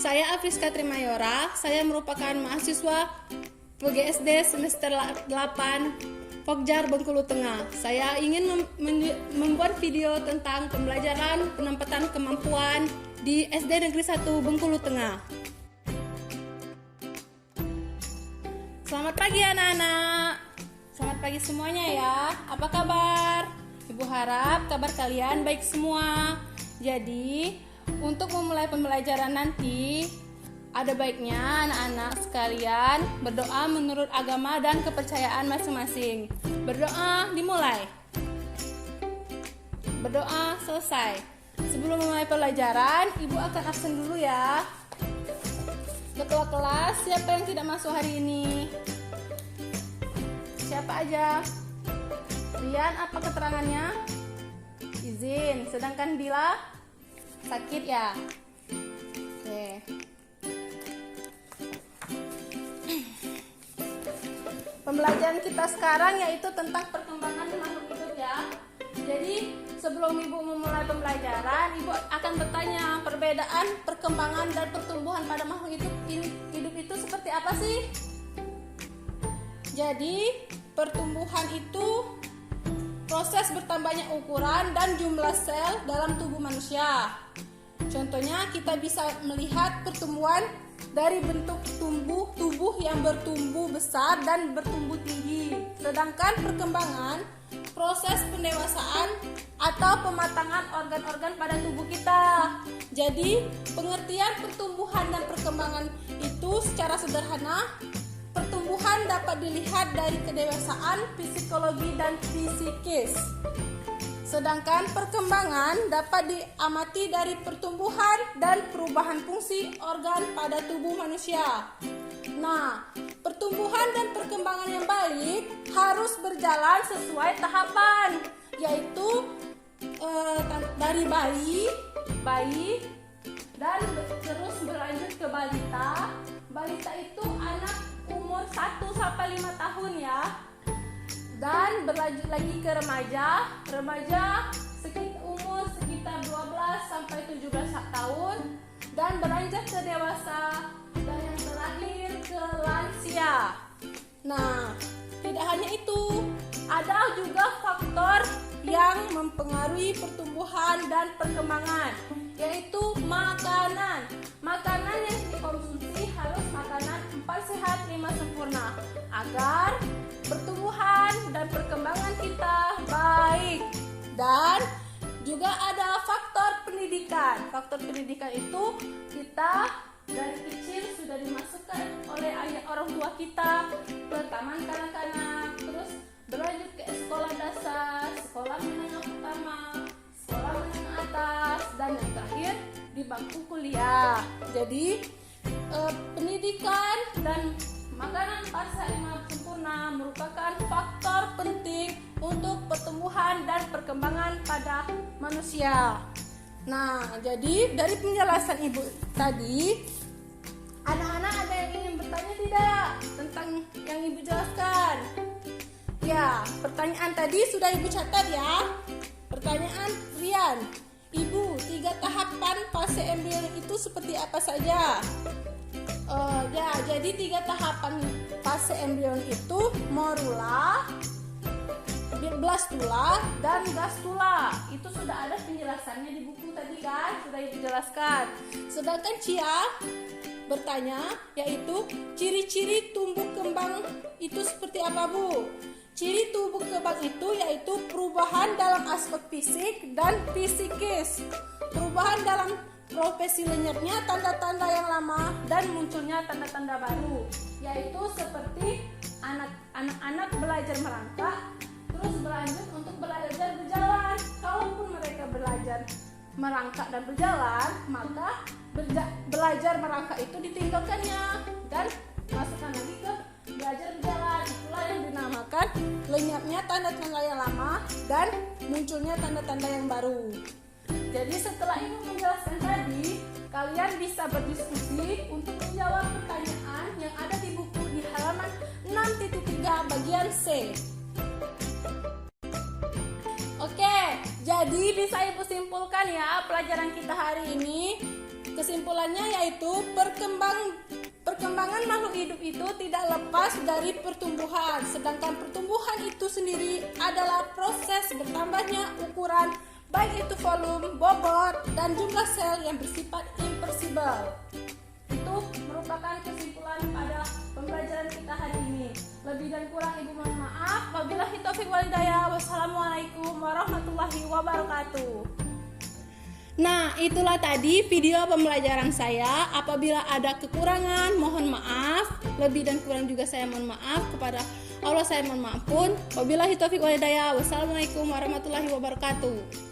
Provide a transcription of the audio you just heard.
Saya Afriska Trimayora, saya merupakan mahasiswa PGSD semester 8 Pokjar Bengkulu Tengah. Saya ingin membuat video tentang pembelajaran penempatan kemampuan di SD Negeri 1 Bengkulu Tengah. Selamat pagi anak-anak. Selamat pagi semuanya ya. Apa kabar? Ibu harap kabar kalian baik semua. Jadi, untuk memulai pembelajaran nanti, ada baiknya anak-anak sekalian berdoa menurut agama dan kepercayaan masing-masing. Berdoa dimulai. Berdoa selesai. Sebelum memulai pelajaran, Ibu akan absen dulu ya. Ketua kelas, siapa yang tidak masuk hari ini? Siapa aja? Rian, apa keterangannya? Izin. Sedangkan Bila sakit ya? Oke. Pembelajaran kita sekarang yaitu tentang perkembangan makhluk hidup ya. Jadi sebelum Ibu memulai pembelajaran, Ibu akan bertanya perbedaan perkembangan dan pertumbuhan pada makhluk hidup itu seperti apa sih? Jadi pertumbuhan itu proses bertambahnya ukuran dan jumlah sel dalam tubuh manusia. Contohnya kita bisa melihat pertumbuhan dari bentuk tubuh yang bertumbuh besar dan bertumbuh tinggi. Sedangkan perkembangan proses pendewasaan atau pematangan organ-organ pada tubuh kita. Jadi pengertian pertumbuhan dan perkembangan itu secara sederhana, pertumbuhan dapat dilihat dari kedewasaan, psikologi, dan psikis. Sedangkan perkembangan dapat diamati dari pertumbuhan dan perubahan fungsi organ pada tubuh manusia. Nah, pertumbuhan dan perkembangan yang baik harus berjalan sesuai tahapan, yaitu dari bayi dan terus berlanjut ke balita. Balita itu anak umur 1 sampai 5 tahun ya. Dan berlanjut lagi ke remaja umur sekitar 12 sampai 17 tahun, dan beranjak ke dewasa, dan yang terakhir ke lansia. Nah, tidak hanya itu, ada juga faktor yang mempengaruhi pertumbuhan dan perkembangan, yaitu makanan. Makanan yang dikonsumsi harus makanan 4 sehat 5 sempurna agar pertumbuhan dan perkembangan kita baik. Dan juga ada faktor pendidikan. Faktor pendidikan itu kita dari kecil sudah dimasukkan oleh ayah orang tua kita ke taman kanak-kanak, terus berlanjut ke sekolah dasar, sekolah menengah pertama, sekolah menengah atas, dan yang terakhir di bangku kuliah. Jadi pendidikan dan makanan pasar yang sempurna merupakan faktor penting untuk pertumbuhan dan perkembangan pada manusia. Nah, jadi dari penjelasan Ibu tadi, anak-anak ada yang ingin bertanya tidak tentang yang Ibu jelaskan? Ya, pertanyaan tadi sudah Ibu catat ya. Pertanyaan Rian, Ibu, 3 tahapan fase embrion itu seperti apa saja? Ya, jadi 3 tahapan fase embrion itu morula, blastula, dan gastula. Itu sudah ada penjelasannya di buku tadi kan, sudah dijelaskan. Sedangkan Cia bertanya, yaitu ciri-ciri tumbuh kembang itu seperti apa, Bu? Ciri tumbuh kembang itu yaitu perubahan dalam aspek fisik dan psikis. Perubahan dalam profesi lenyapnya tanda-tanda yang lama dan munculnya tanda-tanda baru, yaitu seperti anak-anak belajar merangkak, terus berlanjut untuk belajar berjalan. Kalaupun mereka belajar merangkak dan berjalan, maka belajar merangkak itu ditinggalkannya dan masukkan lagi ke belajar berjalan. Itulah yang dinamakan lenyapnya tanda-tanda yang lama dan munculnya tanda-tanda yang baru. Jadi setelah Ibu menjelaskan tadi, kalian bisa berdiskusi untuk menjawab pertanyaan yang ada di buku di halaman 6.3 bagian C. Oke, jadi bisa Ibu simpulkan ya pelajaran kita hari ini. Kesimpulannya yaitu perkembangan makhluk hidup itu tidak lepas dari pertumbuhan, sedangkan pertumbuhan itu sendiri adalah proses bertambahnya ukuran baik itu volume, bobot, dan jumlah sel yang bersifat impersibel. Itu merupakan kesimpulan pada pembelajaran kita hari ini. Lebih dan kurang ibu mohon maaf. Wabillahi taufiq wal hidayah. Wassalamualaikum warahmatullahi wabarakatuh. Nah, itulah tadi video pembelajaran saya. Apabila ada kekurangan, mohon maaf. Lebih dan kurang juga saya mohon maaf. Kepada Allah saya mohon maaf pun. Wabillahi taufiq wal hidayah. Wassalamualaikum warahmatullahi wabarakatuh.